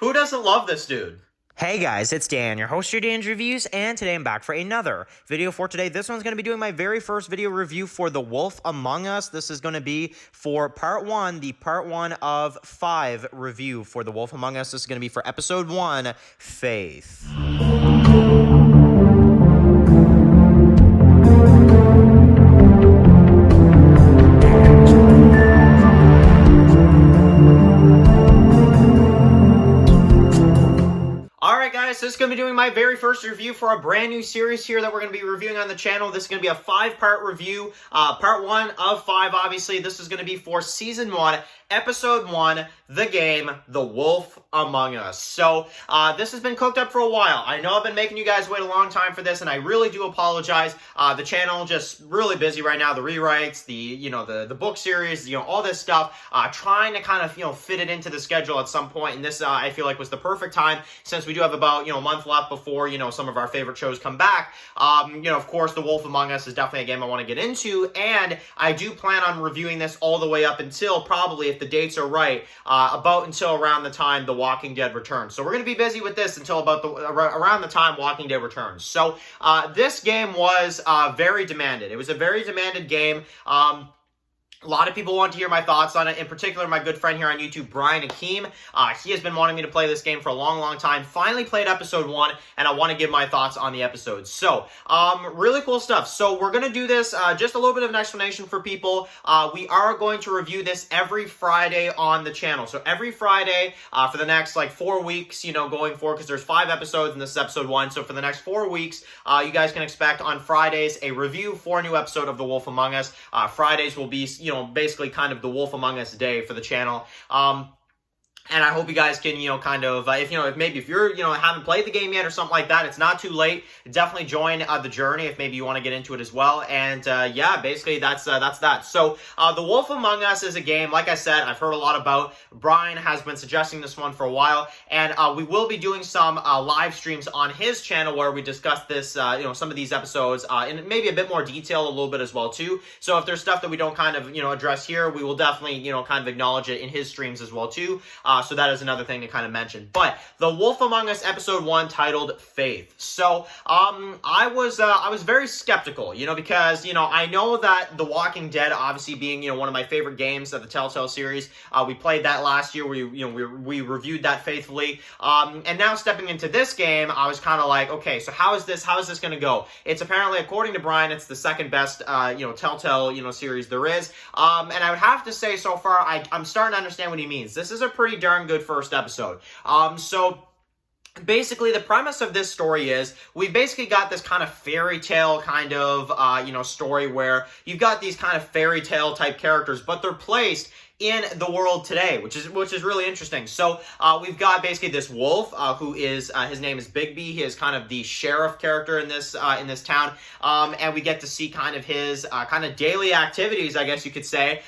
Who doesn't love this dude? Hey guys, it's Dan, your host, your Dan's Reviews, and today I'm back for another video for today. This one's going to be doing my very first video review for The Wolf Among Us. This is going to be for part one, the part one of 5 review for The Wolf Among Us. This is going to be for episode 1, Faith. Alright guys, this is going to be doing my very first review for a brand new series here that we're going to be reviewing on the channel. This is going to be a 5-part review. Part 1 of 5, obviously. This is going to be for Season 1, Episode 1, the game, The Wolf Among Us. So, this has been cooked up for a while. I know I've been making you guys wait a long time for this, and I really do apologize. The channel just really busy right now. The rewrites, the book series, all this stuff. Trying to kind of, fit it into the schedule at some point, and this, I feel like, was the perfect time, since we do have about, a month left before, some of our favorite shows come back. Of course, The Wolf Among Us is definitely a game I want to get into, and I do plan on reviewing this all the way up until probably, if the dates are right, about until around the time The Walking Dead returns. So we're going to be busy with this until about around the time Walking Dead returns. So this game was very demanded. It was a very demanded game. A lot of people want to hear my thoughts on it, in particular my good friend here on YouTube, Brian Akeem. He has been wanting me to play this game for a long, long time. Finally played episode 1, and I want to give my thoughts on the episodes. So, really cool stuff. So, we're going to do this, just a little bit of an explanation for people. We are going to review this every Friday on the channel. So, every Friday for the next, 4 weeks, going forward, because there's 5 episodes, and this is episode 1. So, for the next 4 weeks, you guys can expect on Fridays a review for a new episode of The Wolf Among Us. Fridays will be, basically kind of the Wolf Among Us day for the channel. And I hope you guys can, if you're, haven't played the game yet or something like that, it's not too late. Definitely join the journey if maybe you want to get into it as well. And, yeah, basically that's that. So, The Wolf Among Us is a game, like I said, I've heard a lot about. Brian has been suggesting this one for a while. And, we will be doing some, live streams on his channel where we discuss this, some of these episodes, in maybe a bit more detail a little bit as well, too. So if there's stuff that we don't kind of, address here, we will definitely, kind of acknowledge it in his streams as well, too. So that is another thing to kind of mention. But The Wolf Among Us episode 1 titled Faith. So I was very skeptical, because I know that The Walking Dead, obviously being one of my favorite games of the Telltale series, we played that last year. We reviewed that faithfully. And now stepping into this game, I was kind of like, okay, so how is this going to go? It's apparently, according to Brian, it's the second best Telltale series there is. And I would have to say, so far, I'm starting to understand what he means. This is a pretty darn good first episode. So basically, the premise of this story is we basically got this kind of fairy tale kind of, story where you've got these kind of fairy tale type characters, but they're placed in the world today, which is really interesting. So we've got basically this wolf who is his name is Bigby. He is kind of the sheriff character in this town, and we get to see kind of his kind of daily activities, I guess you could say,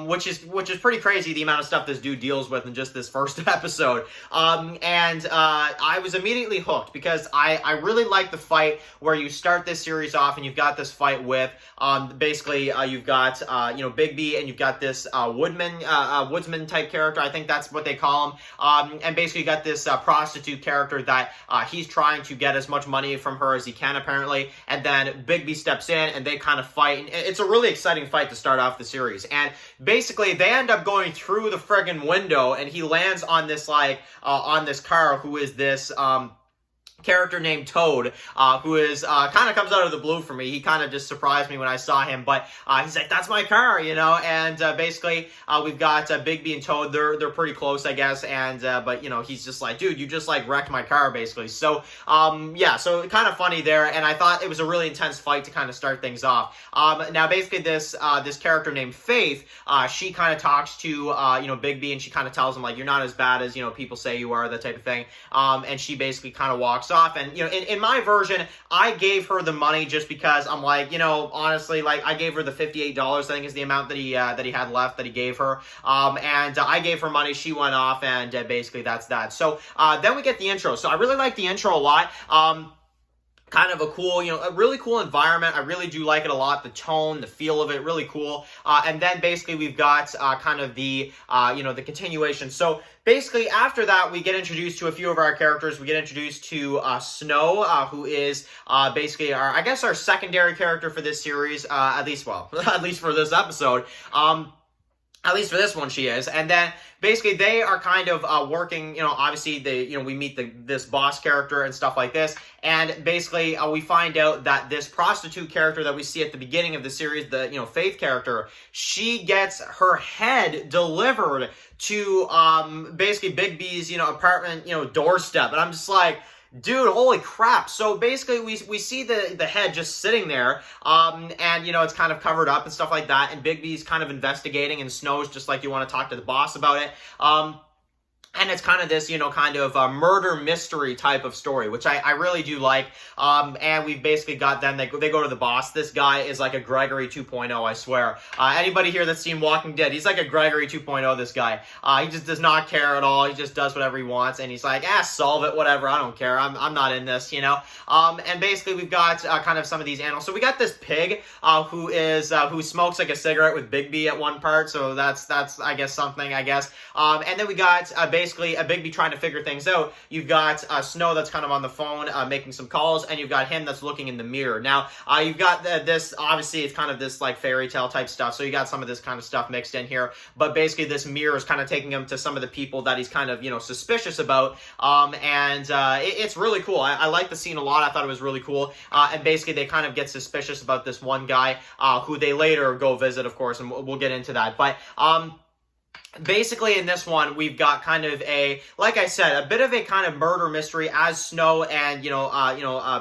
which is pretty crazy, the amount of stuff this dude deals with in just this first episode. And I was immediately hooked because I really like the fight where you start this series off and you've got this fight with basically you've got Bigby, and you've got this woodsman type character. I think that's what they call him. And basically you got this prostitute character that he's trying to get as much money from her as he can, apparently. And then Bigby steps in and they kind of fight. And it's a really exciting fight to start off the series. And basically they end up going through the friggin' window, and he lands on this on this car, who is this character named Toad, who is kind of comes out of the blue for me. He kind of just surprised me when I saw him, but he's like, that's my car, and basically we've got Bigby and Toad. They're pretty close, I guess, and but he's just like, dude, you just wrecked my car, basically. So yeah, so kind of funny there, and I thought it was a really intense fight to kind of start things off. Now basically this character named Faith, she kind of talks to Bigby, and she kind of tells him, like, you're not as bad as people say you are, that type of thing. And she basically kind of walks off. And in my version, I gave her the money just because I'm like, honestly, like, I gave her the $58, I think is the amount that he had left that he gave her. And I gave her money. She went off, and basically that's that. So then we get the intro. So I really like the intro a lot. kind of a cool, a really cool environment. I really do like it a lot. The tone, the feel of it, really cool. And then basically we've got kind of the, the continuation. So basically after that, we get introduced to a few of our characters. We get introduced to Snow, who is basically our secondary character for this series, at least for this episode. At least for this one, she is. And then basically they are kind of working, obviously we meet this boss character and stuff like this. And basically we find out that this prostitute character that we see at the beginning of the series, the, Faith character, she gets her head delivered to basically Big B's, apartment, doorstep. And I'm just like, dude, holy crap. So basically we see the head just sitting there, and it's kind of covered up and stuff like that, and Big B's kind of investigating, and Snow's just like, you want to talk to the boss about it. And it's kind of this, kind of a murder mystery type of story, which I really do like. And we've basically got them, they go to the boss. This guy is like a Gregory 2.0, I swear. Anybody here that's seen Walking Dead, he's like a Gregory 2.0, this guy. He just does not care at all. He just does whatever he wants. And he's like, solve it, whatever. I don't care. I'm not in this, And basically we've got kind of some of these animals. So we got this pig who smokes like a cigarette with Big B at one part. So that's I guess, something, I guess. And then we got basically a Big B trying to figure things out. You've got Snow that's kind of on the phone making some calls, and you've got him that's looking in the mirror. Now, you've got this, obviously, it's kind of this like fairy tale type stuff, so you got some of this kind of stuff mixed in here, but basically this mirror is kind of taking him to some of the people that he's kind of, suspicious about, it's really cool. I like the scene a lot. I thought it was really cool, and basically they kind of get suspicious about this one guy, who they later go visit, of course, and we'll get into that, but, basically in this one we've got kind of like I said, a bit of a kind of murder mystery as Snow and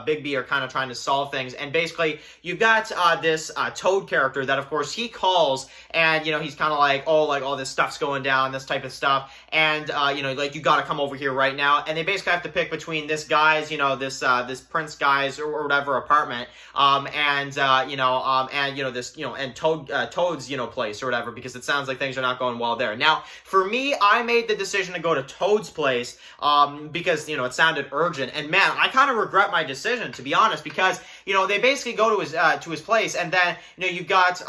Big B are kind of trying to solve things. And basically you've got this Toad character that of course he calls, and he's kind of like, oh, like all this stuff's going down, this type of stuff, and like you got to come over here right now. And they basically have to pick between this guy's this Prince guy's or whatever apartment, and this and Toad's place or whatever, because it sounds like things are not going well there. Now, for me, I made the decision to go to Toad's place because, it sounded urgent. And man, I kind of regret my decision, to be honest, because, they basically go to his place, and then, you've got,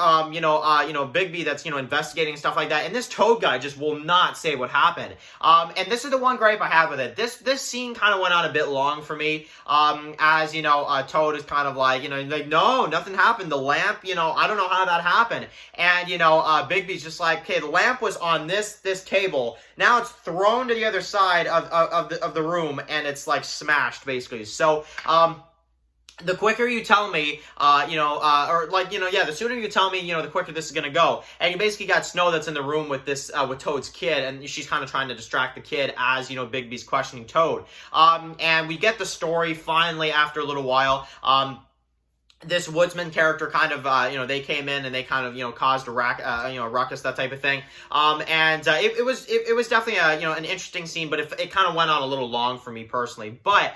Big B that's, investigating and stuff like that. And this Toad guy just will not say what happened. And this is the one gripe I have with it. This scene kind of went on a bit long for me, as, Toad is kind of like, no, nothing happened. The lamp, I don't know how that happened. And, Big B's just like, okay, the lamp was on this table. Now it's thrown to the other side of the room, and it's like smashed basically. So the quicker you tell me, the sooner you tell me, the quicker this is gonna go. And you basically got Snow that's in the room with this, with Toad's kid, and she's kind of trying to distract the kid as, Big B's questioning Toad. And we get the story finally after a little while. This woodsman character kind of, they came in and they kind of, caused a ruckus, that type of thing. It was definitely an interesting scene, but it kind of went on a little long for me personally. But,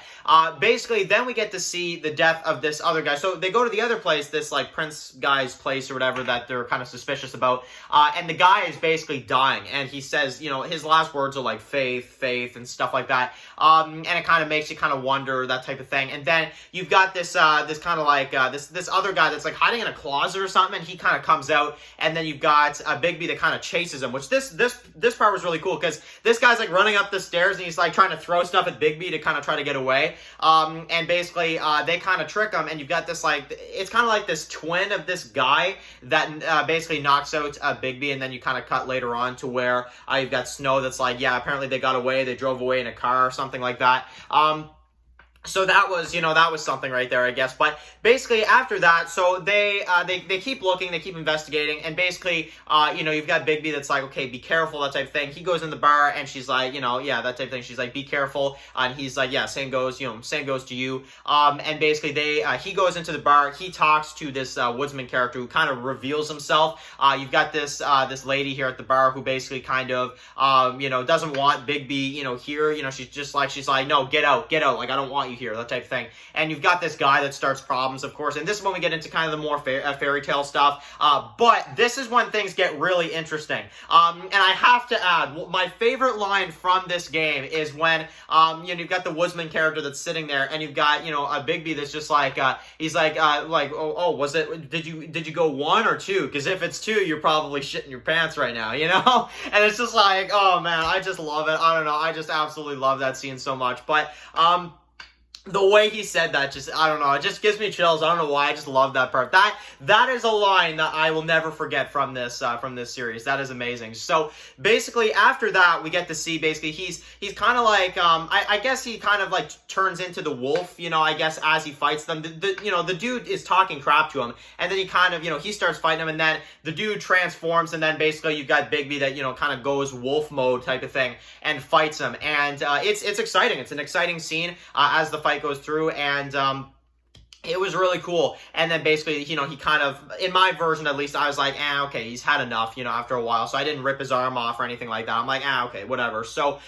basically then we get to see the death of this other guy. So they go to the other place, this like Prince guy's place or whatever that they're kind of suspicious about. And the guy is basically dying, and he says, his last words are like faith, and stuff like that. And it kind of makes you kind of wonder, that type of thing. And then you've got this kind of like, this other guy that's like hiding in a closet or something, and he kind of comes out, and then you've got Big B that kind of chases him, which this part was really cool, because this guy's like running up the stairs, and he's like trying to throw stuff at Big B to kind of try to get away, and basically they kind of trick him, and you've got this like, it's kind of like this twin of this guy that basically knocks out Big B, and then you kind of cut later on to where you've got Snow that's like, yeah, apparently they got away, they drove away in a car or something like that. So that was, that was something right there, I guess. But basically after that, so they keep looking, they keep investigating, and basically, you've got Big B that's like, okay, be careful, that type of thing. He goes in the bar, and she's like, yeah, that type of thing. She's like, be careful, and he's like, yeah, same goes to you. And basically he goes into the bar, he talks to this woodsman character who kind of reveals himself. You've got this lady here at the bar who basically kind of, doesn't want Big B, here. She's like, no, get out, like, I don't want you you here, that type of thing. And you've got this guy that starts problems, of course, and this is when we get into kind of the more fairy tale stuff, but this is when things get really interesting. And I have to add, my favorite line from this game is when, you've got the woodsman character that's sitting there, and you've got, a Bigby that's just like, he's like, was it, did you go 1 or 2? Because if it's 2, you're probably shitting your pants right now, And it's just like, oh man, I just love it. I don't know, I just absolutely love that scene so much. But, the way he said that, just, I don't know, it just gives me chills. I don't know why, I just love that part. That is a line that I will never forget from this series. That is amazing. So, basically, after that, we get to see, basically, he's kind of like, I guess he kind of, like, turns into the wolf, I guess, as he fights them. The dude is talking crap to him, and then he kind of, he starts fighting him, and then the dude transforms, and then, basically, you've got Bigby that, kind of goes wolf mode type of thing, and fights him, and it's exciting. It's an exciting scene, as the fight goes through, and it was really cool. And then basically, he kind of, in my version at least, I was like, okay, he's had enough, after a while. So I didn't rip his arm off or anything like that. I'm like, okay, whatever. So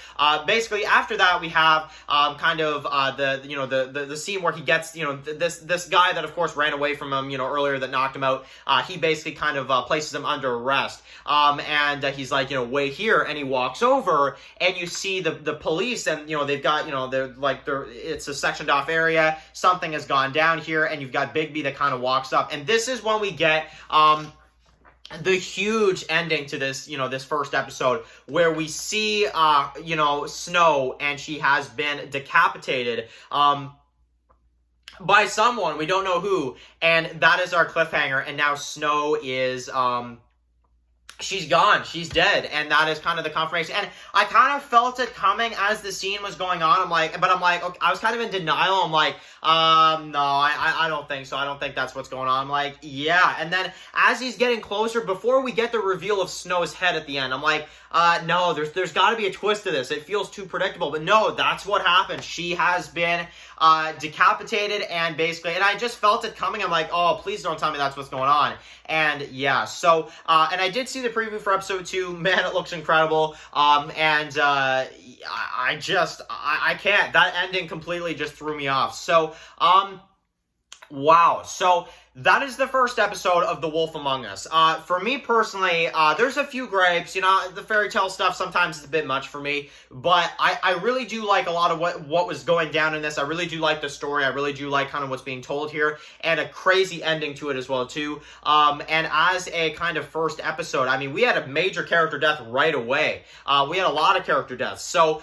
basically, after that, we have kind of the scene where he gets, this guy that, of course, ran away from him, earlier, that knocked him out. He basically kind of places him under arrest. And he's like, wait here. And he walks over, and you see the police, and, they've got, it's a sectioned off area. Something has gone down here, and you've got Bigby that kind of walks up, and this is when we get the huge ending to this, this first episode, where we see Snow, and she has been decapitated by someone, we don't know who, and that is our cliffhanger. And now Snow is she's gone. She's dead. And that is kind of the confirmation. And I kind of felt it coming as the scene was going on. I'm like, okay, I was kind of in denial. I'm like, no, I don't think so. I don't think that's what's going on. I'm like, yeah. And then as he's getting closer, before we get the reveal of Snow's head at the end, I'm like, no, there's got to be a twist to this. It feels too predictable. But no, that's what happened. She has been decapitated, and basically, and I just felt it coming. I'm like, oh, please don't tell me that's what's going on. And yeah, so, and I did see the preview for episode 2. Man, it looks incredible. And I can't. That ending completely just threw me off. So, wow. So, that is the first episode of The Wolf Among Us. For me personally, there's a few gripes. The fairy tale stuff sometimes is a bit much for me, but I really do like a lot of what was going down in this. I really do like the story. I really do like kind of what's being told here, and a crazy ending to it as well, too. And as a kind of first episode, I mean, we had a major character death right away. We had a lot of character deaths. So,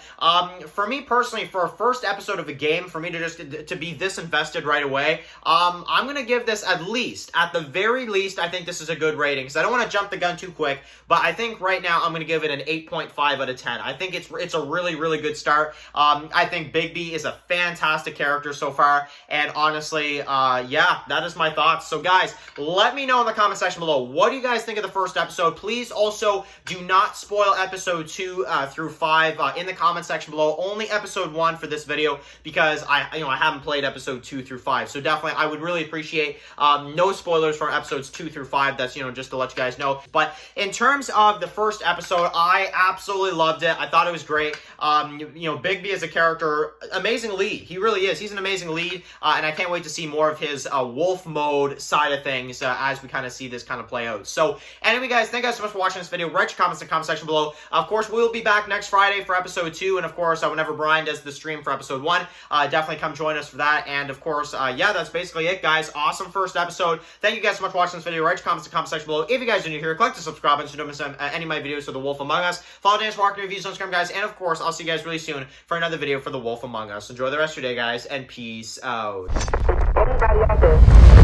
for me personally, for a first episode of a game, for me to be this invested right away, I'm going to give this at the very least, I think this is a good rating, because I don't want to jump the gun too quick, but I think right now I'm going to give it an 8.5 out of 10. I think it's a really, really good start. I think Bigby is a fantastic character so far, and honestly, yeah, that is my thoughts. So guys, let me know in the comment section below, what do you guys think of the first episode? Please also do not spoil episode 2 through 5 in the comment section below. Only episode 1 for this video, because I haven't played episode 2 through 5, so definitely I would really appreciate no spoilers from episodes 2 through 5. That's, just to let you guys know. But in terms of the first episode, I absolutely loved it. I thought it was great. Bigby as a character, amazing lead. He really is. He's an amazing lead, and I can't wait to see more of his wolf mode side of things as we kind of see this kind of play out. So, anyway, guys, thank you guys so much for watching this video. Write your comments in the comment section below. Of course, we'll be back next Friday for episode 2, and of course, whenever Brian does the stream for episode 1, definitely come join us for that. And of course, yeah, that's basically it, guys. Awesome first episode. Thank you guys so much for watching this video. Write your comments in the comment section below. If you guys are new here, click the subscribe button so you don't miss any of my videos for The Wolf Among Us. Follow Dan's Marketing Reviews on Instagram, guys. And of course, I'll see you guys really soon for another video for The Wolf Among Us. Enjoy the rest of your day, guys, and peace out. Anybody out there?